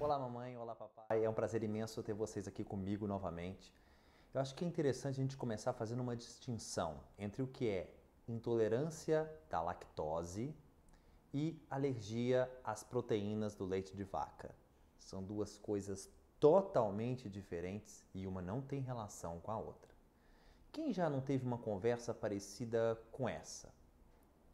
Olá, mamãe, olá, papai. É um prazer imenso ter vocês aqui comigo novamente. Eu acho que é interessante a gente começar fazendo uma distinção entre o que é intolerância da lactose e alergia às proteínas do leite de vaca. São duas coisas totalmente diferentes e uma não tem relação com a outra. Quem já não teve uma conversa parecida com essa?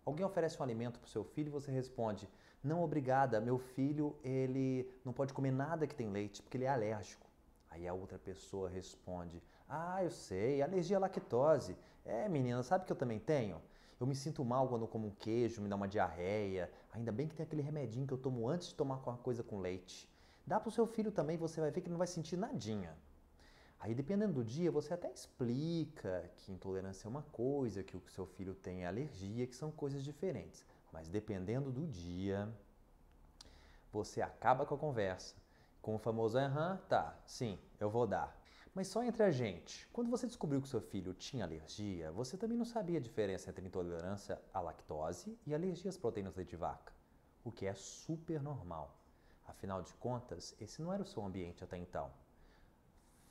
Alguém oferece um alimento para o seu filho e você responde: não, obrigada, meu filho ele não pode comer nada que tem leite porque ele é alérgico. Aí a outra pessoa responde: ah, eu sei, alergia à lactose. É, menina, sabe que eu também tenho? Eu me sinto mal quando eu como um queijo, me dá uma diarreia. Ainda bem que tem aquele remedinho que eu tomo antes de tomar alguma coisa com leite. Dá para o seu filho também, você vai ver que ele não vai sentir nadinha. Aí, dependendo do dia, você até explica que intolerância é uma coisa, que o seu filho tem é alergia, que são coisas diferentes. Mas dependendo do dia, você acaba com a conversa com o famoso aham, tá, sim, eu vou dar. Mas só entre a gente, quando você descobriu que seu filho tinha alergia, você também não sabia a diferença entre intolerância à lactose e alergia às proteínas do leite de vaca, o que é super normal. Afinal de contas, esse não era o seu ambiente até então.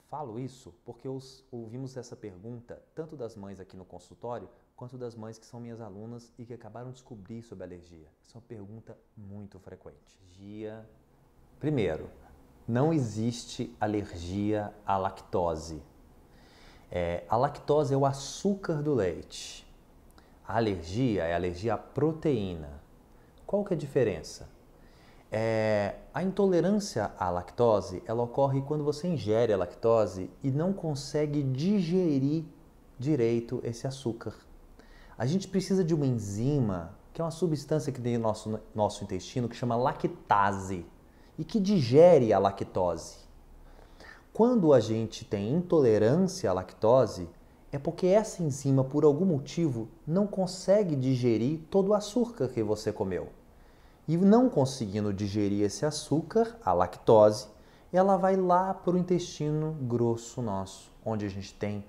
Falo isso porque ouvimos essa pergunta tanto das mães aqui no consultório quanto das mães que são minhas alunas e que acabaram de descobrir sobre alergia. Essa é uma pergunta muito frequente. Primeiro, não existe alergia à lactose. A lactose é o açúcar do leite. A alergia é alergia à proteína. Qual que é a diferença? A intolerância à lactose, ela ocorre quando você ingere a lactose e não consegue digerir direito esse açúcar. A gente precisa de uma enzima, que é uma substância que tem no nosso intestino, que chama lactase, e que digere a lactose. Quando a gente tem intolerância à lactose, é porque essa enzima, por algum motivo, não consegue digerir todo o açúcar que você comeu. E não conseguindo digerir esse açúcar, a lactose, ela vai lá para o intestino grosso nosso, onde a gente tem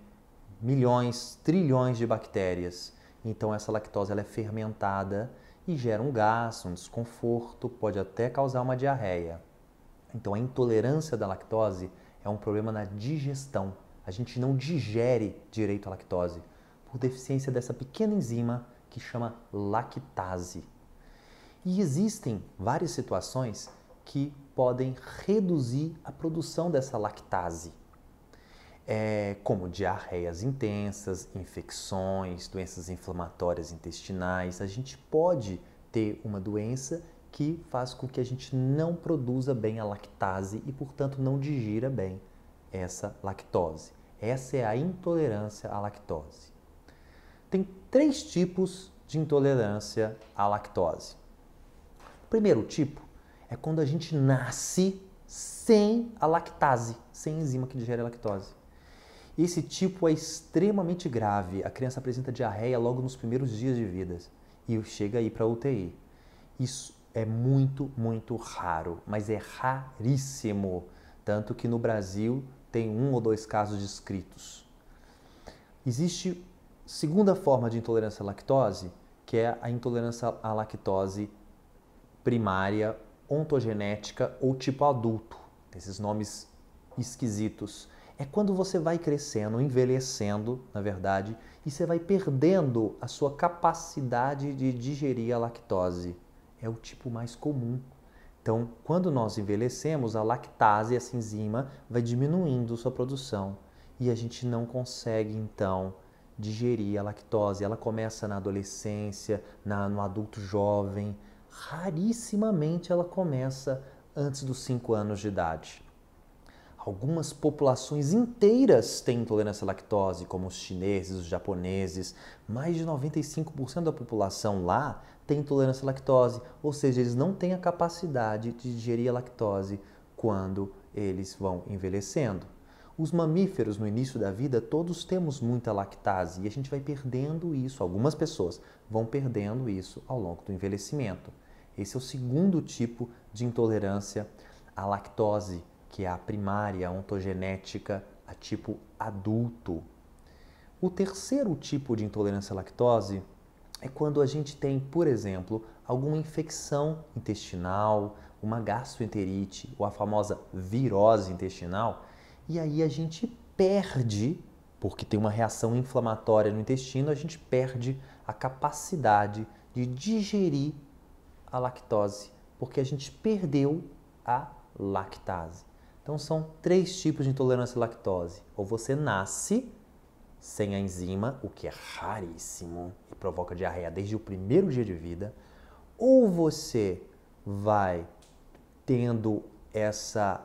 milhões, trilhões de bactérias. Então essa lactose ela é fermentada e gera um gás, um desconforto, pode até causar uma diarreia. Então a intolerância da lactose é um problema na digestão. A gente não digere direito a lactose por deficiência dessa pequena enzima que chama lactase. E existem várias situações que podem reduzir a produção dessa lactase, como diarreias intensas, infecções, doenças inflamatórias intestinais. A gente pode ter uma doença que faz com que a gente não produza bem a lactase e, portanto, não digira bem essa lactose. Essa é a intolerância à lactose. Tem 3 tipos de intolerância à lactose. O primeiro tipo é quando a gente nasce sem a lactase, sem a enzima que digere a lactose. Esse tipo é extremamente grave. A criança apresenta diarreia logo nos primeiros dias de vida e chega aí para a UTI. Isso é muito, muito raro, mas é raríssimo. Tanto que no Brasil tem 1 ou 2 casos descritos. Existe segunda forma de intolerância à lactose, que é a intolerância à lactose primária, ontogenética ou tipo adulto. Esses nomes esquisitos. É quando você vai crescendo, envelhecendo, na verdade, e você vai perdendo a sua capacidade de digerir a lactose. É o tipo mais comum. Então, quando nós envelhecemos, a lactase, essa enzima, vai diminuindo sua produção e a gente não consegue, então, digerir a lactose. Ela começa na adolescência, no adulto jovem. Rarissimamente ela começa antes dos 5 anos de idade. Algumas populações inteiras têm intolerância à lactose, como os chineses, os japoneses. Mais de 95% da população lá tem intolerância à lactose, ou seja, eles não têm a capacidade de digerir a lactose quando eles vão envelhecendo. Os mamíferos, no início da vida, todos temos muita lactase e a gente vai perdendo isso. Algumas pessoas vão perdendo isso ao longo do envelhecimento. Esse é o segundo tipo de intolerância à lactose, que é a primária, a ontogenética, a tipo adulto. O terceiro tipo de intolerância à lactose é quando a gente tem, por exemplo, alguma infecção intestinal, uma gastroenterite ou a famosa virose intestinal, e aí a gente perde, porque tem uma reação inflamatória no intestino, a gente perde a capacidade de digerir a lactose, porque a gente perdeu a lactase. Então são 3 tipos de intolerância à lactose. Ou você nasce sem a enzima, o que é raríssimo e provoca diarreia desde o primeiro dia de vida, ou você vai tendo essa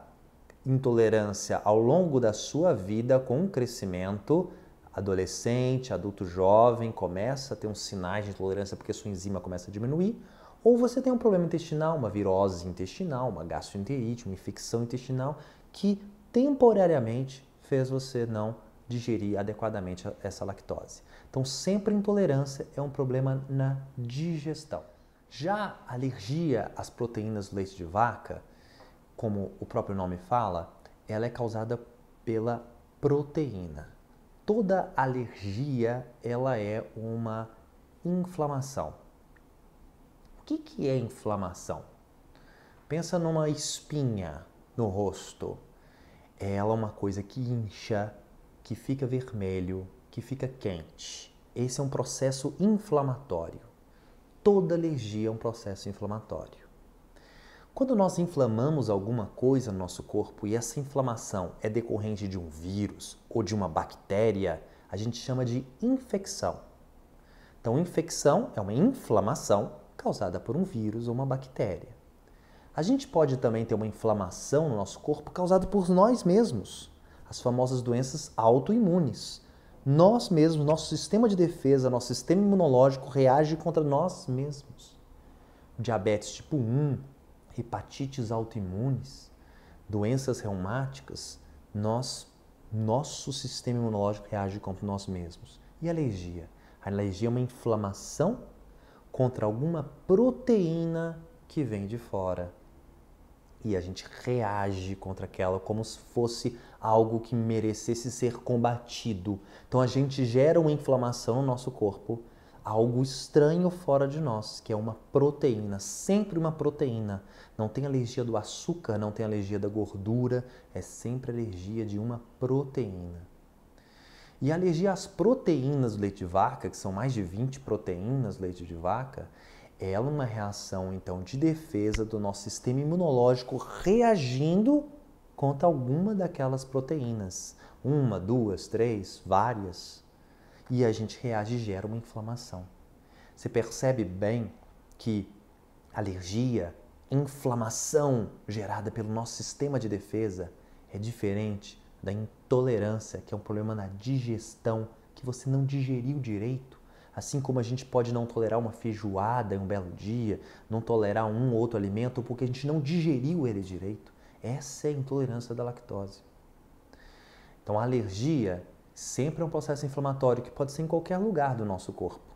intolerância ao longo da sua vida com o crescimento, adolescente, adulto jovem, começa a ter uns sinais de intolerância porque sua enzima começa a diminuir, ou você tem um problema intestinal, uma virose intestinal, uma gastroenterite, uma infecção intestinal que temporariamente fez você não digerir adequadamente essa lactose. Então, sempre intolerância é um problema na digestão. Já a alergia às proteínas do leite de vaca, como o próprio nome fala, ela é causada pela proteína. Toda alergia, ela é uma inflamação. O que é inflamação? Pensa numa espinha no rosto. Ela é uma coisa que incha, que fica vermelho, que fica quente. Esse é um processo inflamatório. Toda alergia é um processo inflamatório. Quando nós inflamamos alguma coisa no nosso corpo e essa inflamação é decorrente de um vírus ou de uma bactéria, a gente chama de infecção. Então, infecção é uma inflamação causada por um vírus ou uma bactéria. A gente pode também ter uma inflamação no nosso corpo causada por nós mesmos, as famosas doenças autoimunes. Nós mesmos, nosso sistema de defesa, nosso sistema imunológico reage contra nós mesmos. Diabetes tipo 1, hepatites autoimunes, doenças reumáticas, nosso sistema imunológico reage contra nós mesmos. E alergia? A alergia é uma inflamação contra alguma proteína que vem de fora. E a gente reage contra aquela como se fosse algo que merecesse ser combatido. Então a gente gera uma inflamação no nosso corpo, algo estranho fora de nós, que é uma proteína, sempre uma proteína. Não tem alergia do açúcar, não tem alergia da gordura, é sempre alergia de uma proteína. E a alergia às proteínas do leite de vaca, que são mais de 20 proteínas do leite de vaca, ela é uma reação, então, de defesa do nosso sistema imunológico reagindo contra alguma daquelas proteínas. 1, 2, 3, várias. E a gente reage e gera uma inflamação. Você percebe bem que alergia, inflamação gerada pelo nosso sistema de defesa é diferente da intolerância, que é um problema na digestão, que você não digeriu direito. Assim como a gente pode não tolerar uma feijoada em um belo dia, não tolerar um ou outro alimento porque a gente não digeriu ele direito. Essa é a intolerância da lactose. Então a alergia sempre é um processo inflamatório que pode ser em qualquer lugar do nosso corpo.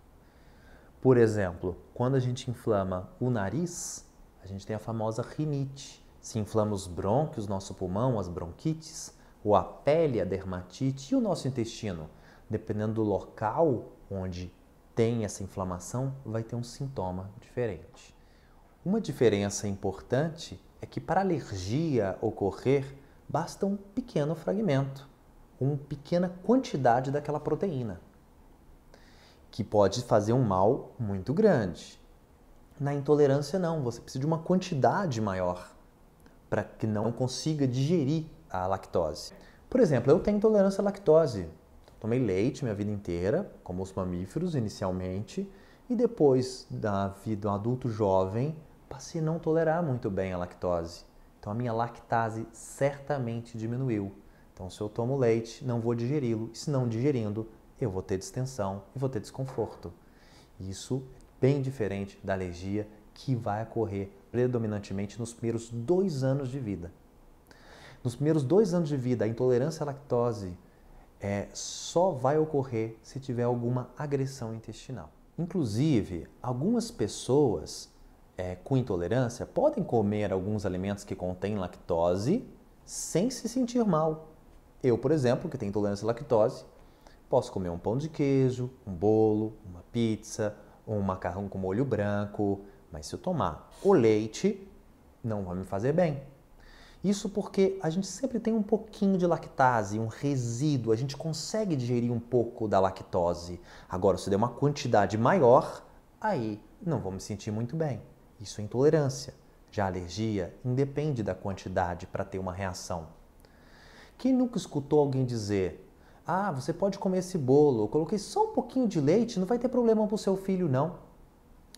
Por exemplo, quando a gente inflama o nariz, a gente tem a famosa rinite. Se inflama os brônquios, nosso pulmão, as bronquites, ou a pele, a dermatite e o nosso intestino. Dependendo do local onde tem essa inflamação, vai ter um sintoma diferente. Uma diferença importante é que para a alergia ocorrer, basta um pequeno fragmento, uma pequena quantidade daquela proteína, que pode fazer um mal muito grande. Na intolerância não, você precisa de uma quantidade maior para que não consiga digerir a lactose. Por exemplo, eu tenho intolerância à lactose. Tomei leite minha vida inteira, como os mamíferos inicialmente, e depois da vida adulto jovem, passei a não tolerar muito bem a lactose. Então a minha lactase certamente diminuiu. Então se eu tomo leite, não vou digeri-lo, e se não digerindo, eu vou ter distensão e vou ter desconforto. Isso é bem diferente da alergia que vai ocorrer predominantemente nos primeiros 2 anos de vida. Nos primeiros 2 anos de vida, a intolerância à lactose só vai ocorrer se tiver alguma agressão intestinal. Inclusive, algumas pessoas com intolerância podem comer alguns alimentos que contêm lactose sem se sentir mal. Eu, por exemplo, que tenho intolerância à lactose, posso comer um pão de queijo, um bolo, uma pizza, um macarrão com molho branco, mas se eu tomar o leite, não vai me fazer bem. Isso porque a gente sempre tem um pouquinho de lactase, um resíduo, a gente consegue digerir um pouco da lactose. Agora, se der uma quantidade maior, aí não vou me sentir muito bem. Isso é intolerância. Já a alergia independe da quantidade para ter uma reação. Quem nunca escutou alguém dizer: ah, você pode comer esse bolo, eu coloquei só um pouquinho de leite, não vai ter problema para o seu filho, não.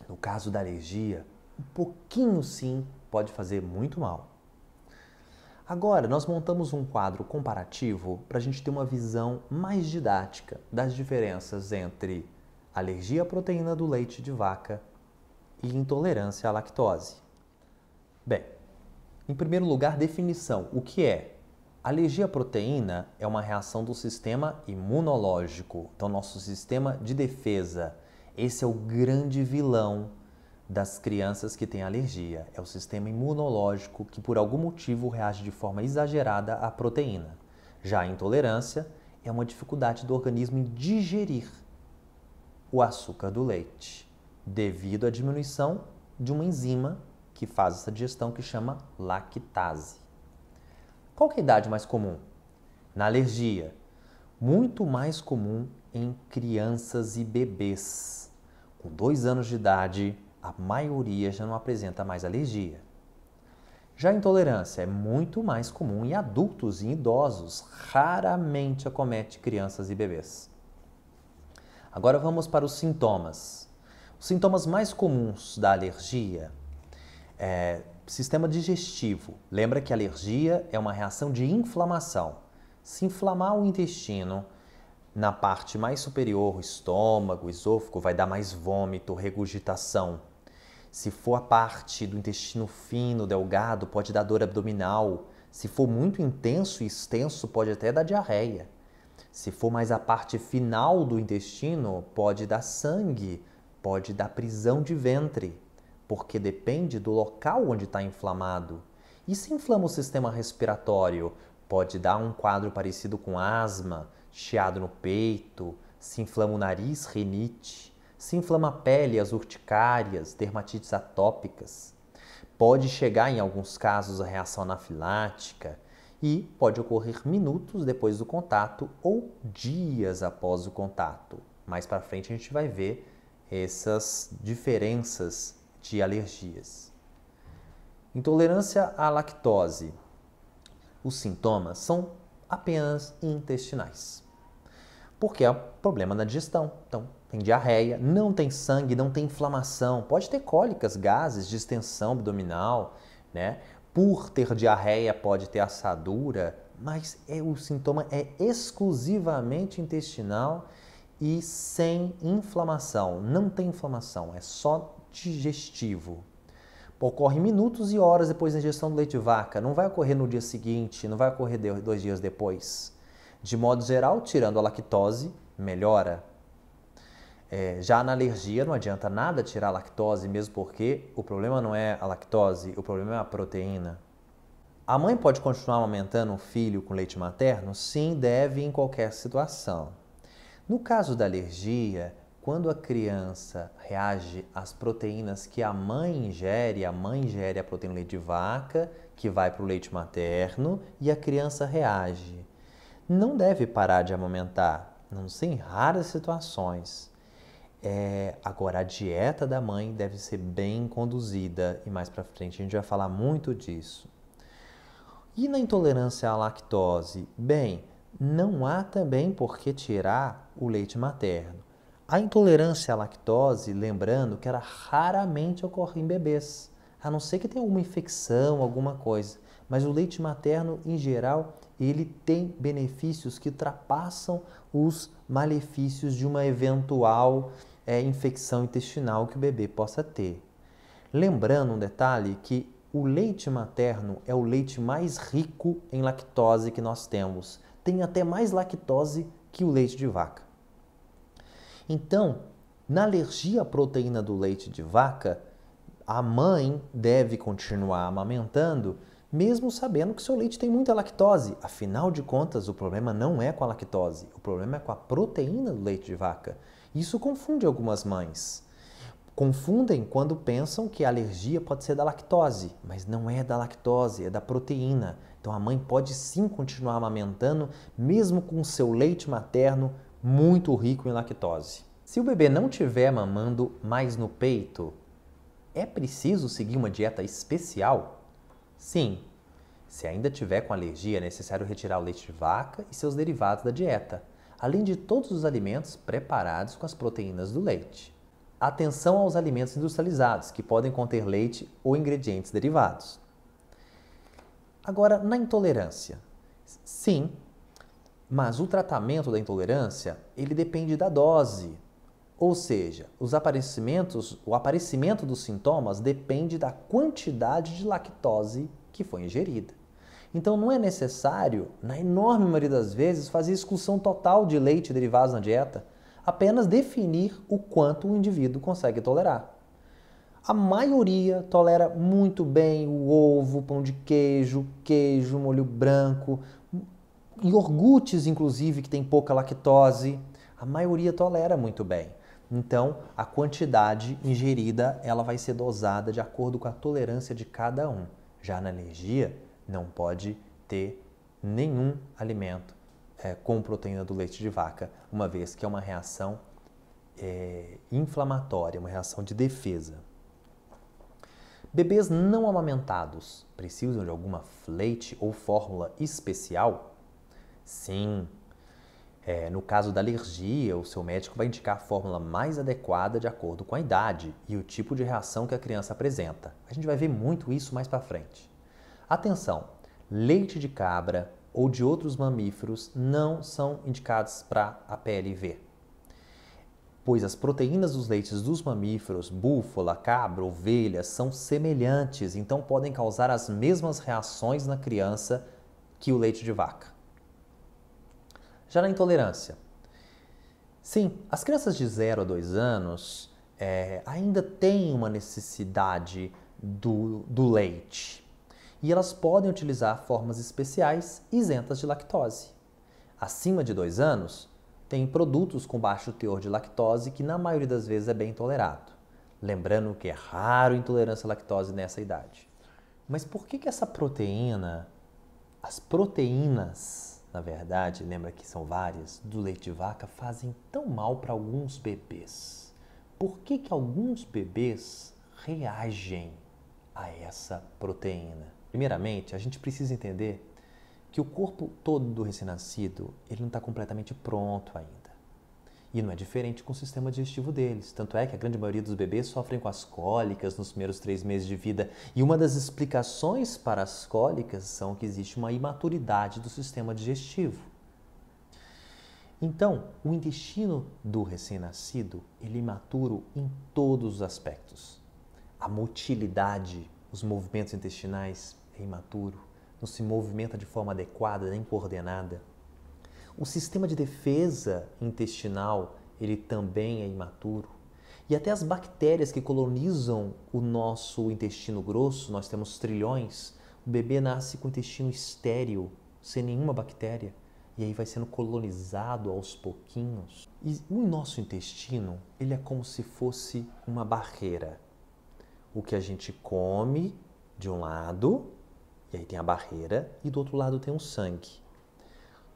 No caso da alergia, um pouquinho sim pode fazer muito mal. Agora, nós montamos um quadro comparativo para a gente ter uma visão mais didática das diferenças entre alergia à proteína do leite de vaca e intolerância à lactose. Bem, em primeiro lugar, definição. O que é? Alergia à proteína é uma reação do sistema imunológico, então nosso sistema de defesa. Esse é o grande vilão das crianças que têm alergia. É o sistema imunológico que por algum motivo reage de forma exagerada à proteína. Já a intolerância é uma dificuldade do organismo em digerir o açúcar do leite, devido à diminuição de uma enzima que faz essa digestão que chama lactase. Qual que é a idade mais comum? Na alergia, muito mais comum em crianças e bebês. Com 2 anos de idade, a maioria já não apresenta mais alergia. Já a intolerância é muito mais comum em adultos e idosos, raramente acomete crianças e bebês. Agora vamos para os sintomas. Os sintomas mais comuns da alergia é sistema digestivo. Lembra que a alergia é uma reação de inflamação. Se inflamar o intestino, na parte mais superior, o estômago, o esôfago, vai dar mais vômito, regurgitação. Se for a parte do intestino fino, delgado, pode dar dor abdominal. Se for muito intenso e extenso, pode até dar diarreia. Se for mais a parte final do intestino, pode dar sangue, pode dar prisão de ventre, porque depende do local onde está inflamado. E se inflama o sistema respiratório, pode dar um quadro parecido com asma, chiado no peito, se inflama o nariz, rinite, se inflama a pele, as urticárias, dermatites atópicas. Pode chegar, em alguns casos, a reação anafilática e pode ocorrer minutos depois do contato ou dias após o contato. Mais para frente a gente vai ver essas diferenças de alergias. Intolerância à lactose. Os sintomas são apenas intestinais, porque é um problema na digestão. Então, tem diarreia, não tem sangue, não tem inflamação, pode ter cólicas, gases, distensão abdominal, né? Por ter diarreia pode ter assadura, mas o sintoma é exclusivamente intestinal e sem inflamação. Não tem inflamação, é só digestivo. Ocorre minutos e horas depois da ingestão do leite de vaca, não vai ocorrer no dia seguinte, não vai ocorrer 2 dias depois. De modo geral, tirando a lactose, melhora. Já na alergia não adianta nada tirar a lactose, mesmo porque o problema não é a lactose, o problema é a proteína. A mãe pode continuar amamentando o filho com leite materno? Sim, deve em qualquer situação. No caso da alergia, quando a criança reage às proteínas que a mãe ingere a proteína do leite de vaca, que vai para o leite materno, e a criança reage. Não deve parar de amamentar, não sei, em raras situações. Agora, a dieta da mãe deve ser bem conduzida e mais para frente a gente vai falar muito disso. E na intolerância à lactose? Bem, não há também por que tirar o leite materno. A intolerância à lactose, lembrando que ela raramente ocorre em bebês, a não ser que tenha alguma infecção, alguma coisa. Mas o leite materno, em geral, ele tem benefícios que ultrapassam os malefícios de uma eventual infecção intestinal que o bebê possa ter. Lembrando um detalhe que o leite materno é o leite mais rico em lactose que nós temos. Tem até mais lactose que o leite de vaca. Então, na alergia à proteína do leite de vaca, a mãe deve continuar amamentando, mesmo sabendo que seu leite tem muita lactose. Afinal de contas, o problema não é com a lactose, o problema é com a proteína do leite de vaca. Isso confunde algumas mães. confundem quando pensam que a alergia pode ser da lactose, mas não é da lactose, é da proteína. Então a mãe pode sim continuar amamentando, mesmo com seu leite materno muito rico em lactose. Se o bebê não estiver mamando mais no peito, é preciso seguir uma dieta especial? Sim. Se ainda tiver com alergia, é necessário retirar o leite de vaca e seus derivados da dieta, além de todos os alimentos preparados com as proteínas do leite. Atenção aos alimentos industrializados, que podem conter leite ou ingredientes derivados. Agora, na intolerância. Sim, mas o tratamento da intolerância, ele depende da dose. Ou seja, o aparecimento dos sintomas depende da quantidade de lactose que foi ingerida. Então não é necessário, na enorme maioria das vezes, fazer exclusão total de leite e derivados na dieta, apenas definir o quanto o indivíduo consegue tolerar. A maioria tolera muito bem o ovo, pão de queijo, molho branco, iogurtes inclusive que tem pouca lactose. A maioria tolera muito bem. Então, a quantidade ingerida ela vai ser dosada de acordo com a tolerância de cada um. Já na alergia, não pode ter nenhum alimento com proteína do leite de vaca, uma vez que é uma reação inflamatória, uma reação de defesa. Bebês não amamentados precisam de alguma leite ou fórmula especial? Sim. No caso da alergia, o seu médico vai indicar a fórmula mais adequada de acordo com a idade e o tipo de reação que a criança apresenta. A gente vai ver muito isso mais para frente. Atenção! Leite de cabra ou de outros mamíferos não são indicados para a PLV, pois as proteínas dos leites dos mamíferos, búfala, cabra, ovelha, são semelhantes, então podem causar as mesmas reações na criança que o leite de vaca. Já na intolerância. Sim, as crianças de 0 a 2 anos ainda têm uma necessidade do leite. E elas podem utilizar formas especiais isentas de lactose. Acima de 2 anos, tem produtos com baixo teor de lactose que na maioria das vezes é bem tolerado. Lembrando que é raro intolerância à lactose nessa idade. Mas por que essa proteína, as proteínas, na verdade, lembra que são várias, do leite de vaca fazem tão mal para alguns bebês? Por que alguns bebês reagem a essa proteína? Primeiramente, a gente precisa entender que o corpo todo do recém-nascido ele não está completamente pronto ainda. E não é diferente com o sistema digestivo deles. Tanto é que a grande maioria dos bebês sofrem com as cólicas nos primeiros 3 meses de vida. E uma das explicações para as cólicas são que existe uma imaturidade do sistema digestivo. Então, o intestino do recém-nascido ele é imaturo em todos os aspectos. A motilidade, os movimentos intestinais é imaturo, não se movimenta de forma adequada nem coordenada. O sistema de defesa intestinal, ele também é imaturo. E até as bactérias que colonizam o nosso intestino grosso, nós temos trilhões, o bebê nasce com o intestino estéril, sem nenhuma bactéria, e aí vai sendo colonizado aos pouquinhos. E o nosso intestino, ele é como se fosse uma barreira. O que a gente come de um lado, e aí tem a barreira, e do outro lado tem o sangue.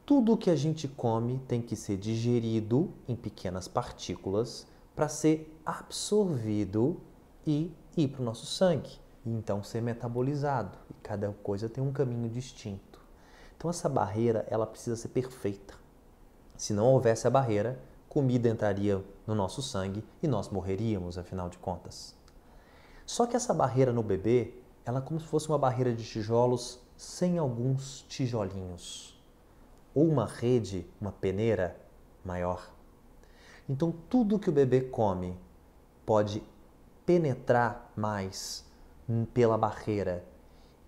Tudo o que a gente come tem que ser digerido em pequenas partículas para ser absorvido e ir para o nosso sangue, e então ser metabolizado. E cada coisa tem um caminho distinto. Então essa barreira ela precisa ser perfeita. Se não houvesse a barreira, comida entraria no nosso sangue e nós morreríamos, afinal de contas. Só que essa barreira no bebê, ela é como se fosse uma barreira de tijolos sem alguns tijolinhos. Ou uma rede, uma peneira maior. Então, tudo que o bebê come pode penetrar mais pela barreira.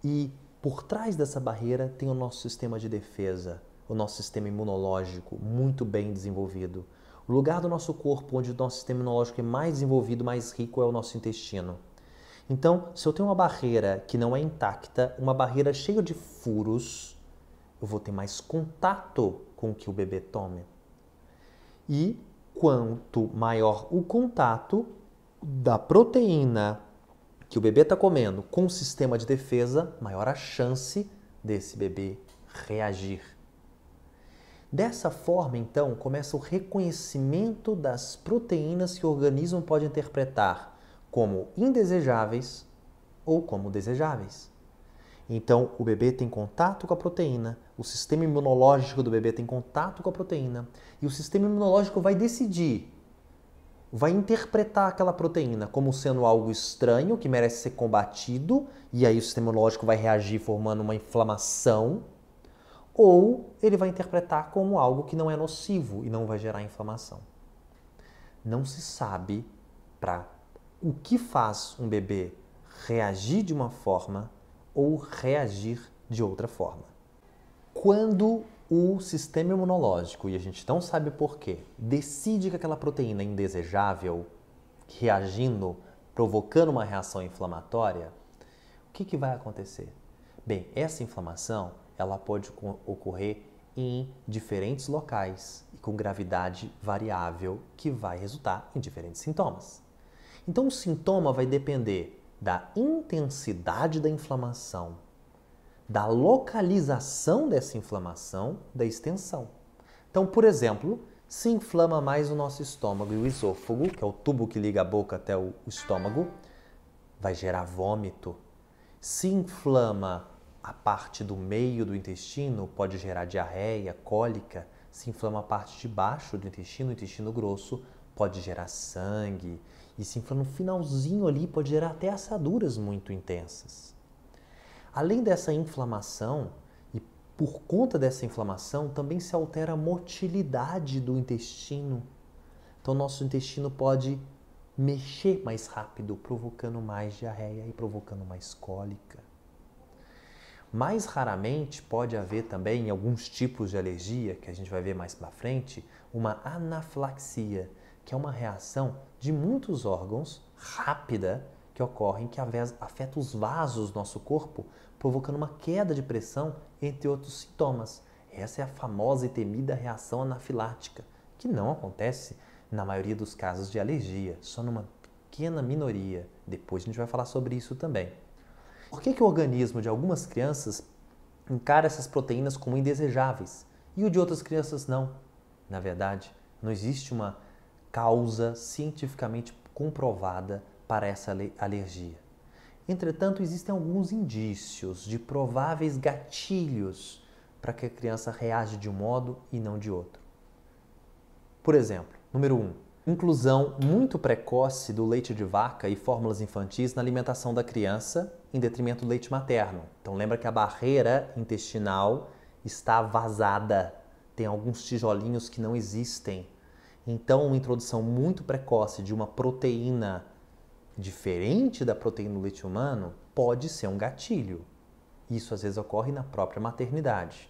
E por trás dessa barreira tem o nosso sistema de defesa, o nosso sistema imunológico muito bem desenvolvido. O lugar do nosso corpo onde o nosso sistema imunológico é mais desenvolvido, mais rico, é o nosso intestino. Então, se eu tenho uma barreira que não é intacta, uma barreira cheia de furos, eu vou ter mais contato com o que o bebê tome. E quanto maior o contato, da proteína que o bebê está comendo com o sistema de defesa, maior a chance desse bebê reagir. Dessa forma, então, começa o reconhecimento das proteínas que o organismo pode interpretar como indesejáveis ou como desejáveis. Então, o bebê tem contato com a proteína, o sistema imunológico do bebê tem contato com a proteína e o sistema imunológico vai decidir, vai interpretar aquela proteína como sendo algo estranho que merece ser combatido e aí o sistema imunológico vai reagir formando uma inflamação, ou ele vai interpretar como algo que não é nocivo e não vai gerar inflamação. Não se sabe para o que faz um bebê reagir de uma forma ou reagir de outra forma. Quando o sistema imunológico, e a gente não sabe por quê, decide que aquela proteína é indesejável, reagindo, provocando uma reação inflamatória, o que vai acontecer? Bem, essa inflamação ela pode ocorrer em diferentes locais e com gravidade variável que vai resultar em diferentes sintomas. Então o sintoma vai depender da intensidade da inflamação, da localização dessa inflamação, da extensão. Então, por exemplo, se inflama mais o nosso estômago e o esôfago, que é o tubo que liga a boca até o estômago, vai gerar vômito. Se inflama a parte do meio do intestino, pode gerar diarreia, cólica. Se inflama a parte de baixo do intestino, o intestino grosso, pode gerar sangue. E se inflama no finalzinho ali, pode gerar até assaduras muito intensas. Além dessa inflamação, e por conta dessa inflamação, também se altera a motilidade do intestino. Então, nosso intestino pode mexer mais rápido, provocando mais diarreia e provocando mais cólica. Mais raramente pode haver também, em alguns tipos de alergia, que a gente vai ver mais para frente, uma anafilaxia, que é uma reação de muitos órgãos, rápida, que ocorre, que afeta os vasos do nosso corpo, provocando uma queda de pressão, entre outros sintomas. Essa é a famosa e temida reação anafilática, que não acontece na maioria dos casos de alergia, só numa pequena minoria. Depois a gente vai falar sobre isso também. Por que o organismo de algumas crianças encara essas proteínas como indesejáveis e o de outras crianças não? Na verdade, não existe uma causa cientificamente comprovada para essa alergia. Entretanto, existem alguns indícios de prováveis gatilhos para que a criança reaja de um modo e não de outro. Por exemplo, número 1, inclusão muito precoce do leite de vaca e fórmulas infantis na alimentação da criança em detrimento do leite materno. Então lembra que a barreira intestinal está vazada, tem alguns tijolinhos que não existem. Então uma introdução muito precoce de uma proteína diferente da proteína do leite humano pode ser um gatilho. Isso às vezes ocorre na própria maternidade.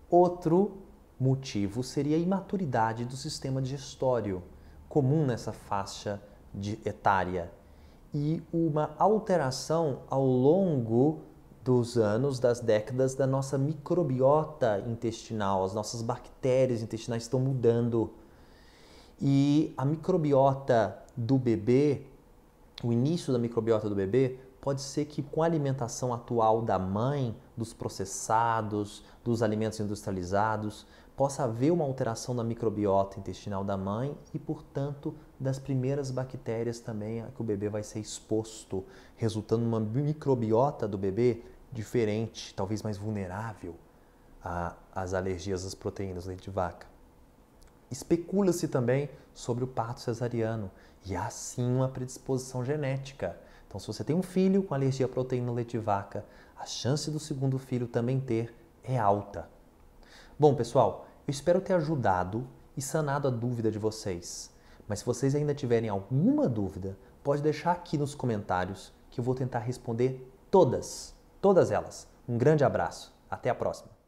Outro motivo seria a imaturidade do sistema digestório, comum nessa faixa etária, e uma alteração ao longo dos anos, das décadas, da nossa microbiota intestinal. As nossas bactérias intestinais estão mudando. E a microbiota do bebê, o início da microbiota do bebê, pode ser que com a alimentação atual da mãe, dos processados, dos alimentos industrializados, possa haver uma alteração da microbiota intestinal da mãe e, portanto, das primeiras bactérias também a que o bebê vai ser exposto, resultando numa microbiota do bebê diferente, talvez mais vulnerável às alergias às proteínas do leite de vaca. Especula-se também sobre o parto cesariano e há sim uma predisposição genética. Então, se você tem um filho com alergia à proteína do leite de vaca, a chance do segundo filho também ter é alta. Bom, pessoal, eu espero ter ajudado e sanado a dúvida de vocês. Mas se vocês ainda tiverem alguma dúvida, pode deixar aqui nos comentários que eu vou tentar responder todas elas. Um grande abraço, até a próxima!